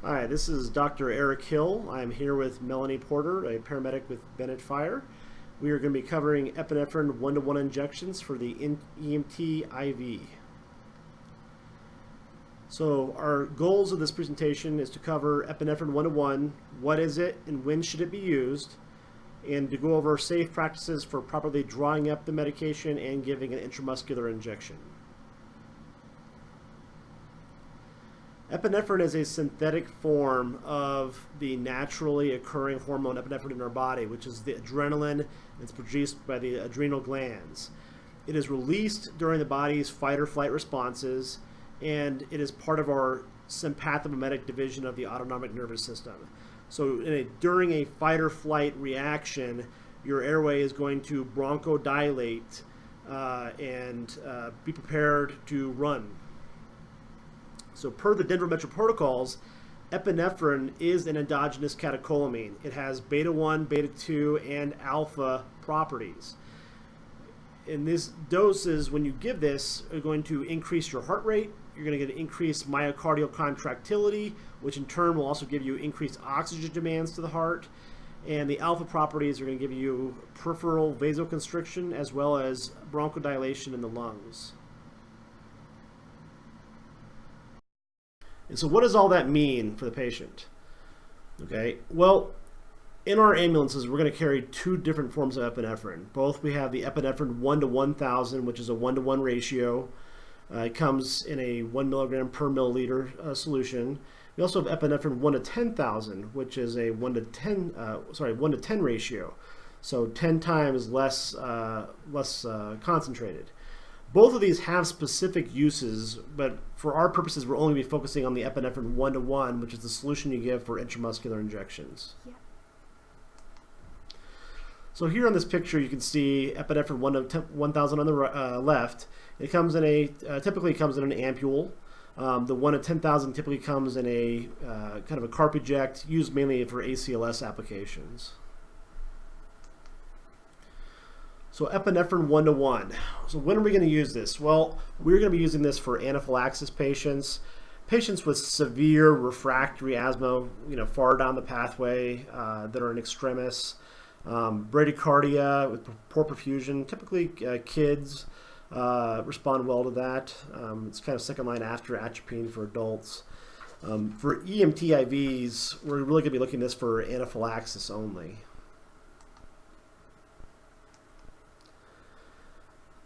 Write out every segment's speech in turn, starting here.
Hi, this is Dr. Eric Hill. I'm here with Melanie Porter, a paramedic with Bennett Fire. We are going to be covering epinephrine one-to-one injections for the EMT IV. So our goals of this presentation is to cover epinephrine one-to-one, what is it and when should it be used, and to go over safe practices for properly drawing up the medication and giving an intramuscular injection. Epinephrine is a synthetic form of the naturally occurring hormone epinephrine in our body, which is the adrenaline. It's produced by the adrenal glands. It is released during the body's fight or flight responses, and it is part of our sympathomimetic division of the autonomic nervous system. So during a fight or flight reaction, your airway is going to bronchodilate and be prepared to run. So per the Denver Metro protocols, epinephrine is an endogenous catecholamine. It has beta 1, beta 2, and alpha properties. And these doses, when you give this, are going to increase your heart rate. You're going to get increased myocardial contractility, which in turn will also give you increased oxygen demands to the heart. And the alpha properties are going to give you peripheral vasoconstriction as well as bronchodilation in the lungs. And so what does all that mean for the patient? Okay, well, in our ambulances, we're going to carry two different forms of epinephrine. Both we have the epinephrine 1 to 1,000, which is a 1-to-1 ratio. It comes in a 1 milligram per milliliter solution. We also have epinephrine 1 to 10,000, which is a 1 to 10 ratio. So 10 times less concentrated. Both of these have specific uses, but for our purposes, we're only going to be focusing on the epinephrine 1-to-1, which is the solution you give for intramuscular injections. Yeah. So here on this picture, you can see epinephrine 1 to 1,000 on the left. It comes in typically comes in an ampule. The 1 to 10,000 typically comes in a kind of a carpeject, used mainly for ACLS applications. So epinephrine 1-to-1. So when are we going to use this? Well, we're going to be using this for anaphylaxis patients, patients with severe refractory asthma, far down the pathway that are in extremis, bradycardia with poor perfusion. Typically, kids respond well to that. It's kind of second line after atropine for adults. For EMT IVs, we're really going to be looking at this for anaphylaxis only.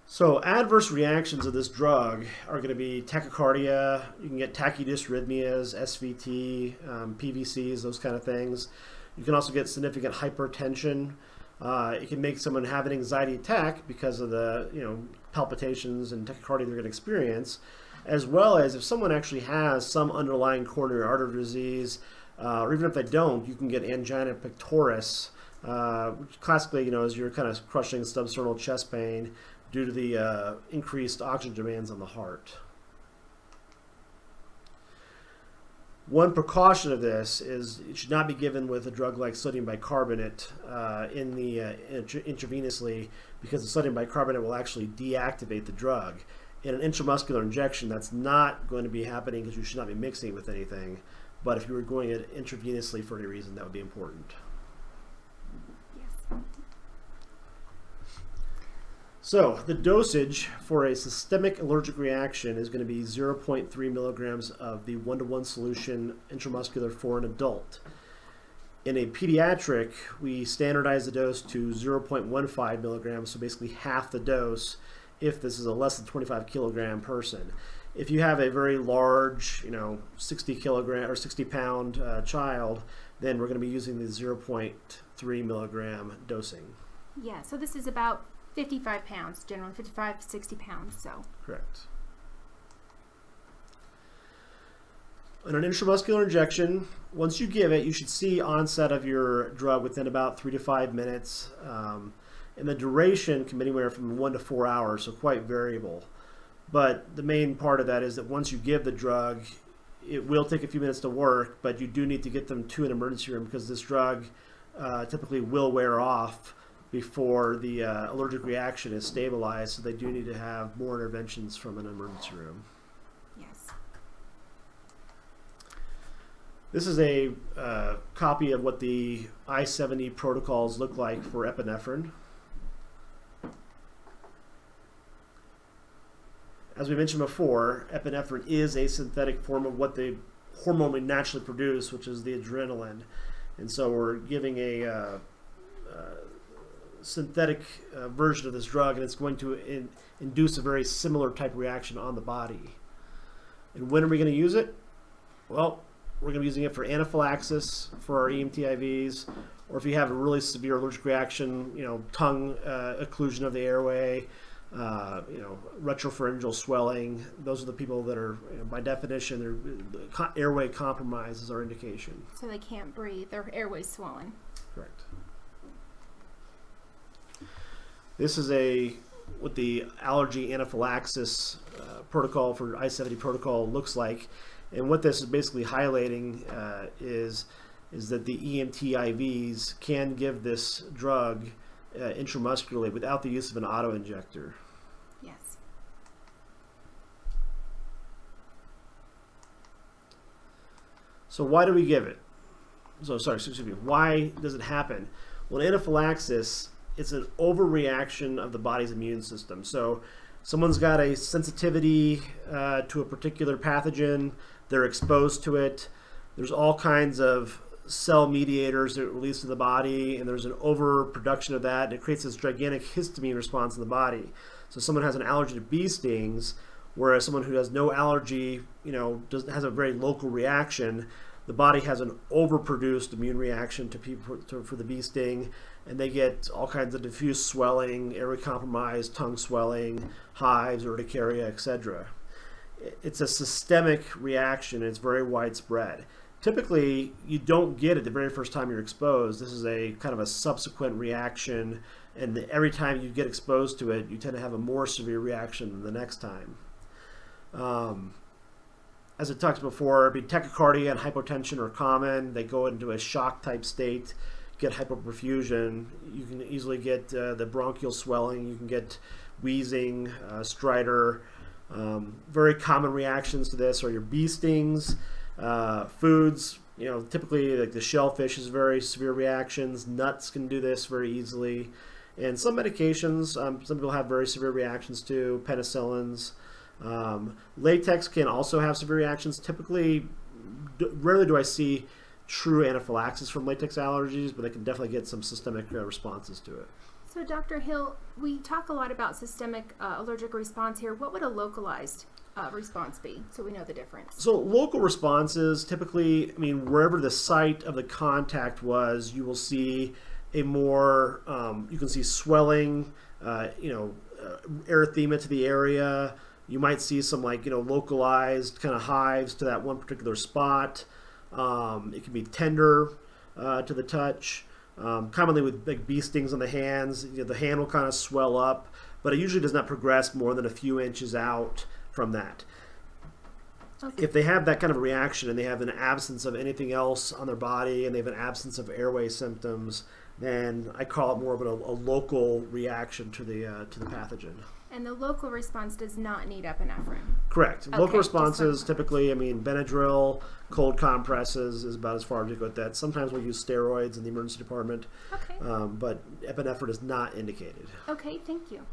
So adverse reactions of this drug are going to be tachycardia. You can get tachydysrhythmias, SVT, PVCs, those kind of things. You can also get significant hypertension. It can make someone have an anxiety attack because of the palpitations and tachycardia they're going to experience, as well as if someone actually has some underlying coronary artery disease, or even if they don't, you can get angina pectoris, which classically, is you're kind of crushing substernal chest pain due to the increased oxygen demands on the heart. One precaution of this is it should not be given with a drug like sodium bicarbonate intravenously, because the sodium bicarbonate will actually deactivate the drug. In an intramuscular injection, that's not going to be happening because you should not be mixing it with anything. But if you were going it intravenously for any reason, that would be important. So the dosage for a systemic allergic reaction is going to be 0.3 milligrams of the 1-to-1 solution intramuscular for an adult. In a pediatric, we standardize the dose to 0.15 milligrams, so basically half the dose if this is a less than 25 kilogram person. If you have a very large, 60 kilogram or 60 pound child, then we're going to be using the 0.3 milligram dosing. Yeah, so this is about 55 pounds, generally 55 to 60 pounds. So correct. In an intramuscular injection, once you give it, you should see onset of your drug within about 3 to 5 minutes. And the duration can be anywhere from 1 to 4 hours, so quite variable. But the main part of that is that once you give the drug, it will take a few minutes to work, but you do need to get them to an emergency room because this drug typically will wear off before the allergic reaction is stabilized, so they do need to have more interventions from an emergency room. yes. This is a copy of what the I-70 protocols look like for epinephrine. As we mentioned before, epinephrine is a synthetic form of what the hormone we naturally produce, which is the adrenaline. And so we're giving a synthetic version of this drug, and it's going to induce a very similar type of reaction on the body. And when are we going to use it? Well, we're going to be using it for anaphylaxis for our EMT IVs, or if you have a really severe allergic reaction, tongue occlusion of the airway, retropharyngeal swelling. Those are the people that are, by definition, their airway compromise is our indication. So they can't breathe, their airway's swollen. Correct. This is what the allergy anaphylaxis protocol for I-70 protocol looks like. And what this is basically highlighting is that the EMT IVs can give this drug intramuscularly without the use of an auto-injector. Yes. So why do we give it? Why does it happen? Well, anaphylaxis, it's an overreaction of the body's immune system. So someone's got a sensitivity to a particular pathogen, they're exposed to it, there's all kinds of cell mediators that are released to the body, and there's an overproduction of that, and it creates this gigantic histamine response in the body. So someone has an allergy to bee stings, whereas someone who has no allergy, has a very local reaction. The body has an overproduced immune reaction to people for the bee sting, and they get all kinds of diffuse swelling, airway compromise, tongue swelling, hives, urticaria, etc. It's a systemic reaction. It's very widespread. Typically, you don't get it the very first time you're exposed. This is a kind of a subsequent reaction, and every time you get exposed to it, you tend to have a more severe reaction than the next time. As I talked before, tachycardia and hypotension are common. They go into a shock type state, get hypoperfusion. You can easily get the bronchial swelling. You can get wheezing, stridor. Very common reactions to this are your bee stings, foods. Typically like the shellfish is very severe reactions. Nuts can do this very easily. And some medications, some people have very severe reactions to, penicillins. Latex can also have severe reactions. Typically, rarely do I see true anaphylaxis from latex allergies, but they can definitely get some systemic responses to it. So Dr. Hill, we talk a lot about systemic allergic response here. What would a localized response be, so we know the difference? So local responses, typically, wherever the site of the contact was, you will see a more, you can see swelling, erythema to the area. You might see some localized kind of hives to that one particular spot. It can be tender to the touch. Commonly with big bee stings on the hands, the hand will kind of swell up, but it usually does not progress more than a few inches out from that. Okay. If they have that kind of a reaction and they have an absence of anything else on their body and they have an absence of airway symptoms, then I call it more of a local reaction to the pathogen. And the local response does not need epinephrine? Correct. Okay, Local responses, typically, Benadryl, cold compresses is about as far as we go with that. Sometimes we'll use steroids in the emergency department, Okay. But epinephrine is not indicated. Okay, thank you.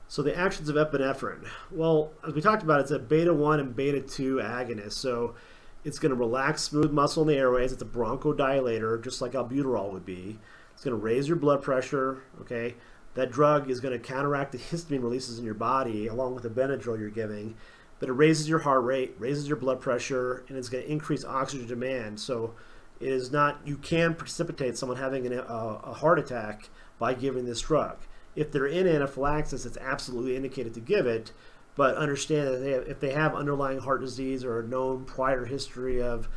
So the actions of epinephrine. Well, as we talked about, it's a beta-1 and beta-2 agonist. So it's going to relax smooth muscle in the airways. It's a bronchodilator, just like albuterol would be. It's going to raise your blood pressure, okay? That drug is going to counteract the histamine releases in your body along with the Benadryl you're giving, but it raises your heart rate, raises your blood pressure, and it's going to increase oxygen demand. So it is not, you can precipitate someone having a heart attack by giving this drug. If they're in anaphylaxis, it's absolutely indicated to give it, but understand that if they have underlying heart disease or a known prior history of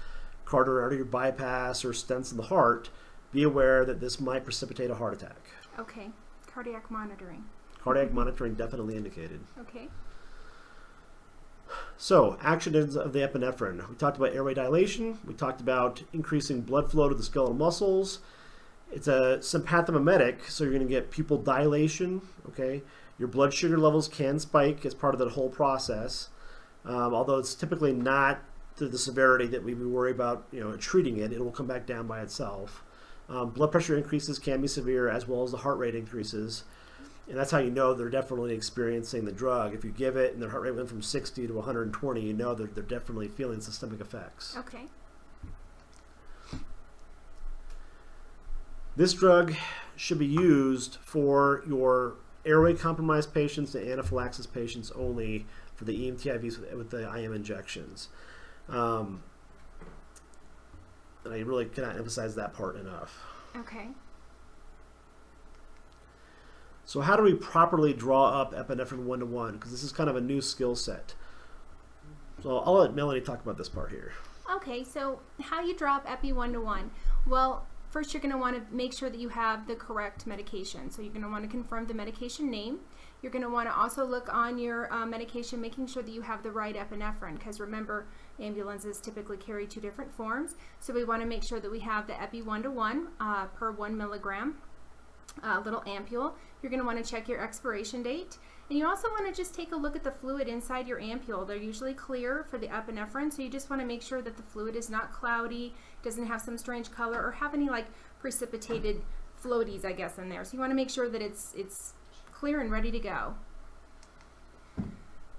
carotid artery bypass or stents in the heart, be aware that this might precipitate a heart attack. Okay. Cardiac monitoring. Cardiac monitoring definitely indicated. Okay. So, actions of the epinephrine. We talked about airway dilation. We talked about increasing blood flow to the skeletal muscles. It's a sympathomimetic, so you're going to get pupil dilation. Okay, your blood sugar levels can spike as part of that whole process, although it's typically not to the severity that we worry about, treating it. It will come back down by itself. Blood pressure increases can be severe, as well as the heart rate increases. And that's how you know they're definitely experiencing the drug. If you give it and their heart rate went from 60 to 120, you know that they're definitely feeling systemic effects. Okay. This drug should be used for your airway compromised patients and anaphylaxis patients only for the EMTIVs with the IM injections. And I really cannot emphasize that part enough. Okay. So how do we properly draw up epinephrine 1-to-1? Because this is kind of a new skill set. So I'll let Melanie talk about this part here. Okay, so how you drop epi 1-to-1? Well, first you're going to want to make sure that you have the correct medication. So you're going to want to confirm the medication name. You're going to want to also look on your medication, making sure that you have the right epinephrine, because remember, ambulances typically carry 2 different forms. So we want to make sure that we have the epi 1-to-1 per 1 milligram. Little ampule. You're going to want to check your expiration date, and you also want to just take a look at the fluid inside your ampule. They're usually clear for the epinephrine, so you just want to make sure that the fluid is not cloudy, doesn't have some strange color, or have any like precipitated floaties, I guess, in there. So you want to make sure that it's clear and ready to go.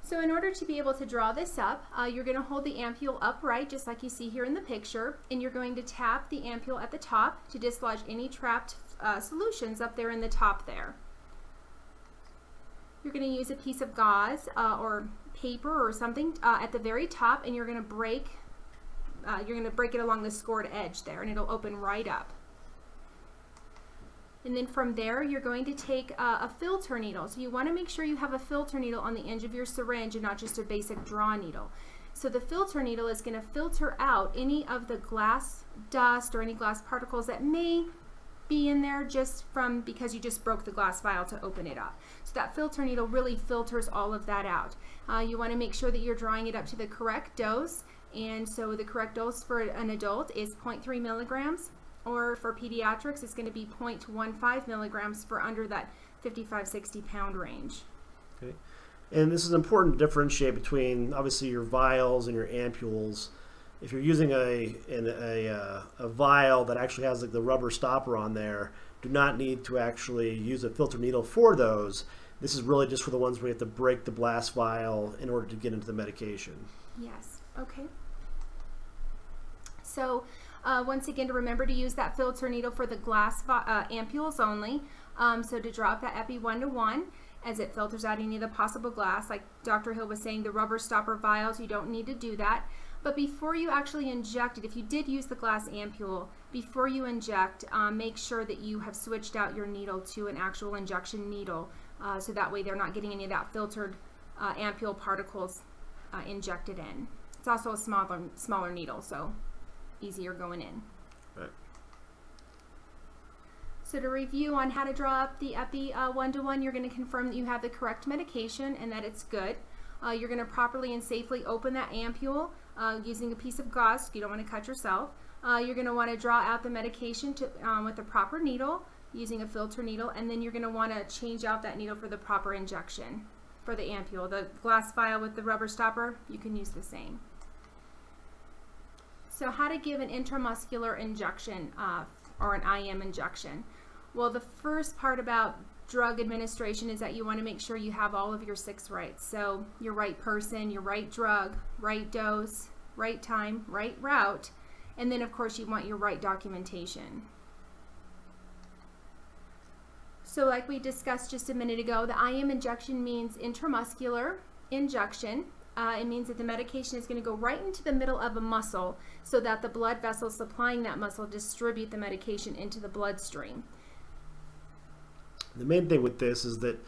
So in order to be able to draw this up, you're going to hold the ampule upright, just like you see here in the picture, and you're going to tap the ampule at the top to dislodge any trapped solutions up there in the top there. You're going to use a piece of gauze or paper or something at the very top, and you're going to break it along the scored edge there, and it'll open right up. And then from there, you're going to take a filter needle. So you want to make sure you have a filter needle on the edge of your syringe and not just a basic draw needle. So the filter needle is going to filter out any of the glass dust or any glass particles that may be in there just from because you just broke the glass vial to open it up. So that filter needle really filters all of that out. You want to make sure that you're drawing it up to the correct dose, and so the correct dose for an adult is 0.3 milligrams, or for pediatrics it's going to be 0.15 milligrams for under that 55-60 pound range. Okay. And this is important to differentiate between obviously your vials and your ampules. If you're using a vial that actually has like the rubber stopper on there, do not need to actually use a filter needle for those. This is really just for the ones where you have to break the glass vial in order to get into the medication. Yes, okay. So once again, to remember to use that filter needle for the glass ampules only. So to drop that epi 1-to-1 as it filters out any of the possible glass. Like Dr. Hill was saying, the rubber stopper vials, you don't need to do that. But before you actually inject it, if you did use the glass ampule, before you inject, make sure that you have switched out your needle to an actual injection needle, so that way they're not getting any of that filtered ampule particles injected in. It's also a smaller needle, so easier going in. Right. So to review on how to draw up the epi 1-to-1, you're going to confirm that you have the correct medication and that it's good. You're going to properly and safely open that ampule using a piece of gauze. You don't want to cut yourself. You're going to want to draw out the medication with the proper needle using a filter needle, and then you're going to want to change out that needle for the proper injection for the ampule. The glass vial with the rubber stopper, you can use the same. So how to give an intramuscular injection or an IM injection? Well, the first part about drug administration is that you want to make sure you have all of your 6 rights. So your right person, your right drug, right dose, right time, right route, and then of course you want your right documentation. So like we discussed just a minute ago, the IM injection means intramuscular injection. It means that the medication is going to go right into the middle of a muscle so that the blood vessels supplying that muscle distribute the medication into the bloodstream. The main thing with this is that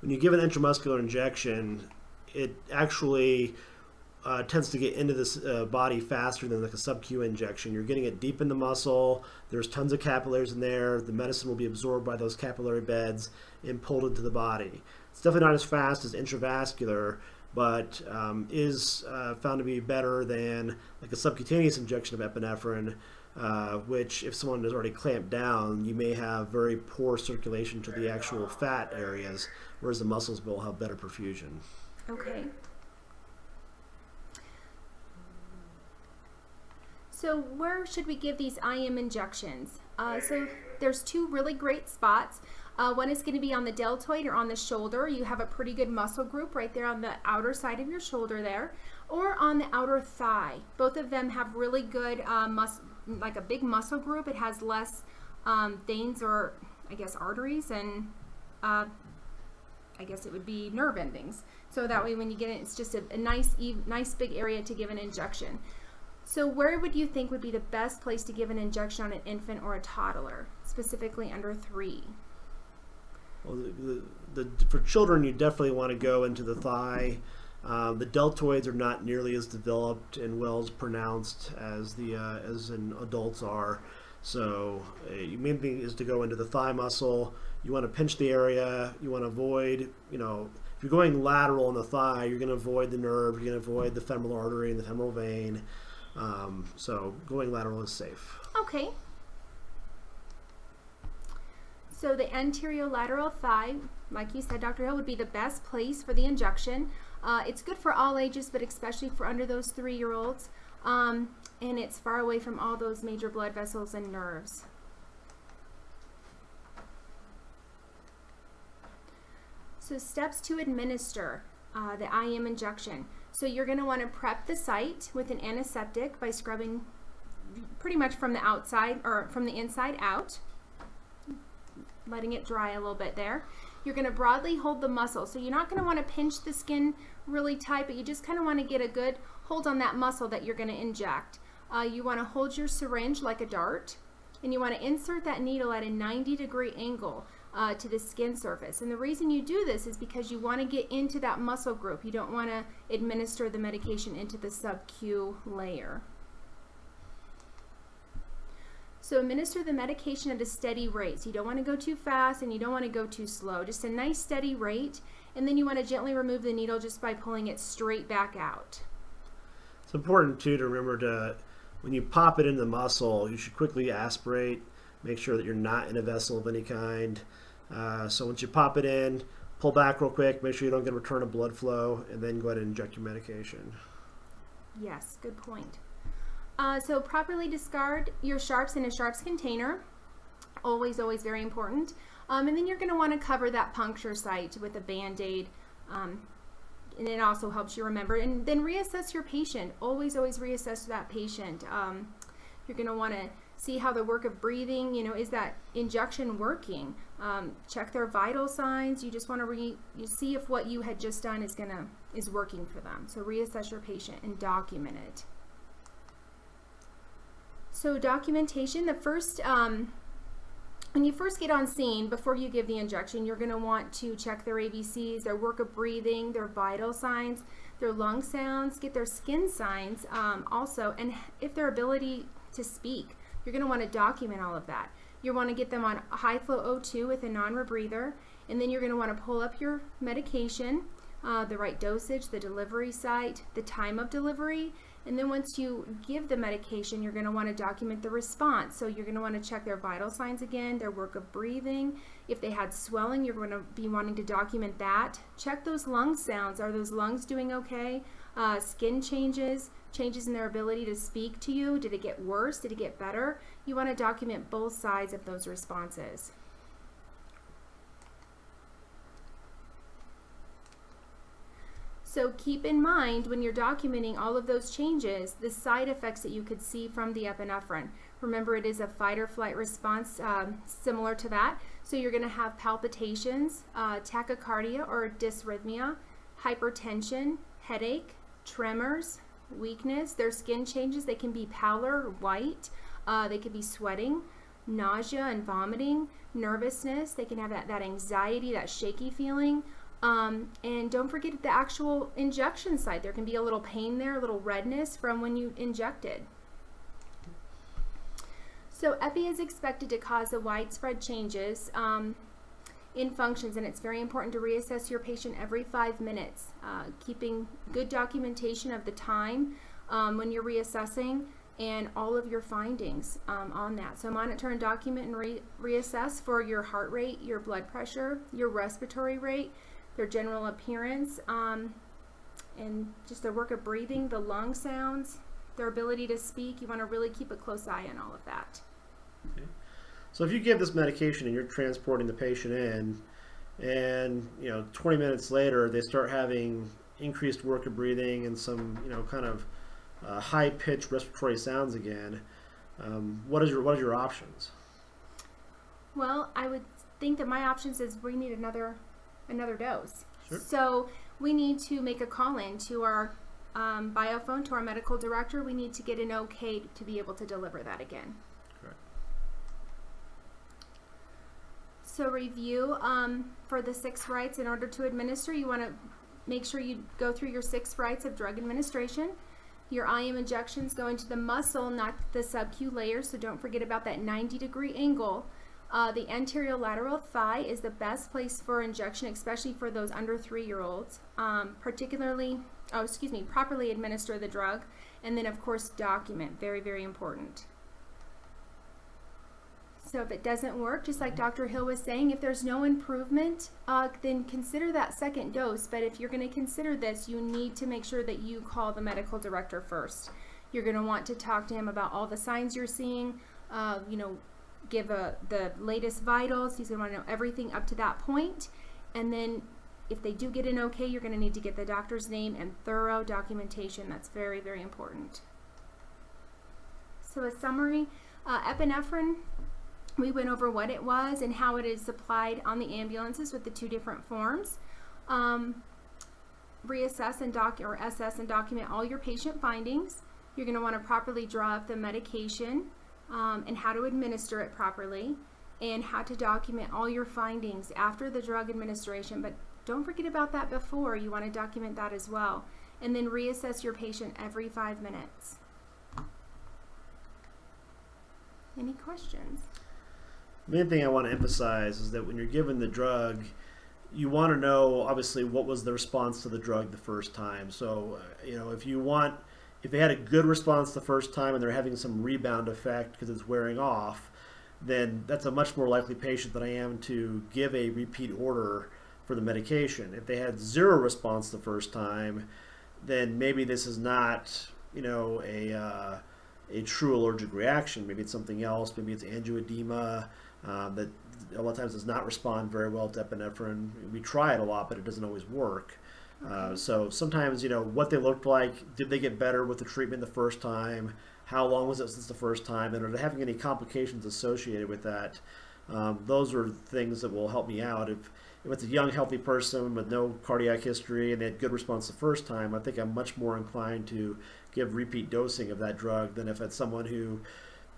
when you give an intramuscular injection, it actually tends to get into this body faster than like a sub-Q injection. You're getting it deep in the muscle. There's tons of capillaries in there. The medicine will be absorbed by those capillary beds and pulled into the body. It's definitely not as fast as intravascular, but is found to be better than like a subcutaneous injection of epinephrine, which if someone is already clamped down, you may have very poor circulation to the actual fat areas, whereas the muscles will have better perfusion. Okay. So to review on how to draw up the epi 1-to-1, you're going to confirm that you have the correct medication and that it's good. You're going to properly and safely open that ampule So where should we give these IM injections? So there's two really great spots. One is going to be on the deltoid or on the shoulder. You have a pretty good muscle group right there on the outer side of your shoulder there, or on the outer thigh. Both of them have really good like a big muscle group. It has less veins, or I guess arteries, and I guess it would be nerve endings. So that way when you get it, it's just a nice big area to give an injection. So where would you think would be the best place to give an injection on an infant or a toddler, specifically under 3? Well, for children, you definitely want to go into the thigh. The deltoids are not nearly as developed and well as pronounced as as in adults are. So your main thing is to go into the thigh muscle. You want to pinch the area. You want to avoid, if you're going lateral in the thigh, you're going to avoid the nerve. You're going to avoid the femoral artery and the femoral vein. So going lateral is safe. Okay. So the anterolateral thigh, like you said, Dr. Hill, would be the best place for the injection. It's good for all ages, but especially for under those 3-year-olds. And it's far away from all those major blood vessels and nerves. So steps to administer the IM injection. So you're going to want to prep the site with an antiseptic by scrubbing pretty much from the outside or from the inside out, letting it dry a little bit there. You're going to broadly hold the muscle. So you're not going to want to pinch the skin really tight, but you just kind of want to get a good hold on that muscle that you're going to inject. You want to hold your syringe like a dart, and you want to insert that needle at a 90-degree angle to the skin surface. And the reason you do this is because you want to get into that muscle group. You don't want to administer the medication into the sub-Q layer. So administer the medication at a steady rate. So you don't want to go too fast and you don't want to go too slow. Just a nice steady rate. And then you want to gently remove the needle just by pulling it straight back out. It's important too to remember when you pop it in the muscle, you should quickly aspirate. Make sure that you're not in a vessel of any kind. So once you pop it in, pull back real quick, make sure you don't get a return of blood flow, and then go ahead and inject your medication. Yes, good point. So properly discard your sharps in a sharps container. Always, always very important. And then you're going to want to cover that puncture site with a Band-Aid. And it also helps you remember. And then reassess your patient. Always, always reassess that patient. You're going to want to see how the work of breathing, is that injection working? Check their vital signs. You just want to see if what you had just done is working for them. So reassess your patient and document it. So documentation, when you first get on scene, before you give the injection, you're going to want to check their ABCs, their work of breathing, their vital signs, their lung sounds, get their skin signs also, and if their ability to speak. You're going to want to document all of that. You want to get them on high flow O2 with a non-rebreather, and then you're going to want to pull up your medication, the right dosage, the delivery site, the time of delivery, and then once you give the medication, you're going to want to document the response. So you're going to want to check their vital signs again, their work of breathing. If they had swelling, you're going to be wanting to document that. Check those lung sounds. Are those lungs doing okay? Skin changes in their ability to speak to you. Did it get worse? Did it get better? You want to document both sides of those responses. So keep in mind when you're documenting all of those changes, the side effects that you could see from the epinephrine. Remember, it is a fight or flight response similar to that. So you're going to have palpitations, tachycardia or dysrhythmia, hypertension, headache, tremors, weakness. Their skin changes. They can be pallor, white. They could be sweating, nausea and vomiting, nervousness. They can have that anxiety, that shaky feeling. And don't forget the actual injection site. There can be a little pain there, a little redness from when you injected. So epi is expected to cause the widespread changes in functions, and it's very important to reassess your patient every 5 minutes, keeping good documentation of the time when you're reassessing and all of your findings on that. So monitor and document and reassess for your heart rate, your blood pressure, your respiratory rate, their general appearance, and just their work of breathing, the lung sounds, their ability to speak. You want to really keep a close eye on all of that. Okay. So if you give this medication and you're transporting the patient in, and 20 minutes later they start having increased work of breathing and some kind of high-pitched respiratory sounds again, what is your options? Well, I would think that my options is we need another dose. Sure. So we need to make a call in to our biophone, to our medical director. We need to get an okay to be able to deliver that again. Correct. So review for the 6 rights. In order to administer, you want to make sure you go through your 6 rights of drug administration. Your IM injections go into the muscle, not the sub-Q layer, so don't forget about that 90-degree angle. The anterior lateral thigh is the best place for injection, especially for those under 3-year-olds. Properly administer the drug, and then of course document, very, very important. So if it doesn't work, just like Dr. Hill was saying, if there's no improvement, then consider that second dose. But if you're going to consider this, you need to make sure that you call the medical director first. You're going to want to talk to him about all the signs you're seeing, give the latest vitals. He's going to want to know everything up to that point. And then if they do get an okay, you're going to need to get the doctor's name and thorough documentation. That's very, very important. So a summary, epinephrine, we went over what it was and how it is supplied on the ambulances with the 2 different forms. Reassess and assess and document all your patient findings. You're going to want to properly draw up the medication and how to administer it properly, and how to document all your findings after the drug administration. But don't forget about that before. You want to document that as well. And then reassess your patient every 5 minutes. Any questions? The main thing I want to emphasize is that when you're given the drug, you want to know, obviously, what was the response to the drug the first time. So, if they had a good response the first time and they're having some rebound effect because it's wearing off, then that's a much more likely patient than I am to give a repeat order for the medication. If they had 0 response the first time, then maybe this is not, a true allergic reaction. Maybe it's something else. Maybe it's angioedema that a lot of times does not respond very well to epinephrine. We try it a lot, but it doesn't always work. Okay. So sometimes, what they looked like, did they get better with the treatment the first time? How long was it since the first time? And are they having any complications associated with that? Those are things that will help me out. If it's a young, healthy person with no cardiac history and they had good response the first time, I think I'm much more inclined to give repeat dosing of that drug than if it's someone who,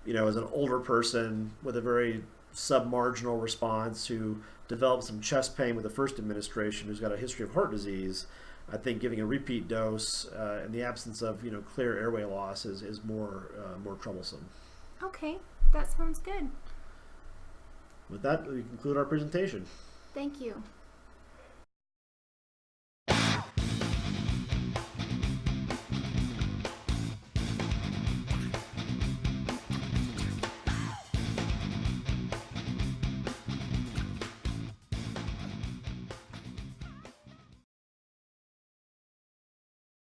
is an older person with a very submarginal response who developed some chest pain with the first administration, who's got a history of heart disease. I think giving a repeat dose in the absence of clear airway loss is more troublesome. Okay, that sounds good. With that, we conclude our presentation. Thank you.